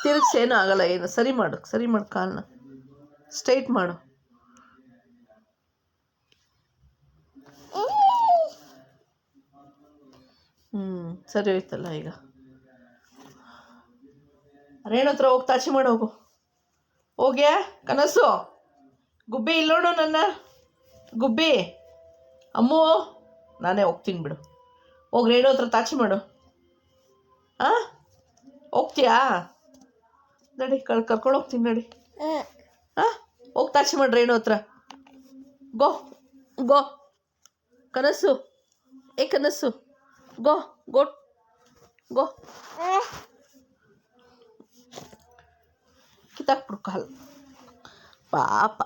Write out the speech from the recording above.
ತಿರುಗಿಸಿ ಏನೂ ಆಗಲ್ಲ. ಏನು ಸರಿ ಮಾಡು ಕಾಲನ್ನ ಸ್ಟ್ರೈಟ್ ಮಾಡು. ಸರಿ ಹೋಯ್ತಲ್ಲ ಈಗ. ರೇಣು ಹತ್ರ ಹೋಗಿ ತಾಚಿ ಮಾಡೋಗು. ಹೋಗ್ಯಾ ಕನಸು? ಗುಬ್ಬಿ ಇಲ್ಲಿ ನೋಡು ನನ್ನ ಗುಬ್ಬಿ. ಅಮ್ಮು ನಾನೇ ಹೋಗ್ತೀನಿ ಬಿಡು. ಹೋಗಿ ರೇಣು ಹತ್ರ ತಾಚಿ ಮಾಡು. ಹಾಂ ಹೋಗ್ತೀಯಾ? ನಡಿ ಕರ್ಕೊಂಡು ಹೋಗ್ತೀನಿ ನಡಿ. ಹಾಂ ಹೋಗಿ ತಾಚಿ ಮಾಡಿ ರೇಣು ಹತ್ರ. ಗೋ ಗೋ ಕನಸು. ಕನಸು ಗೋ ಗೋ ಗೋ. ಕಿತ್ತಾಕ್ಬಿಡು ಕಾಲು ಪಾಪ.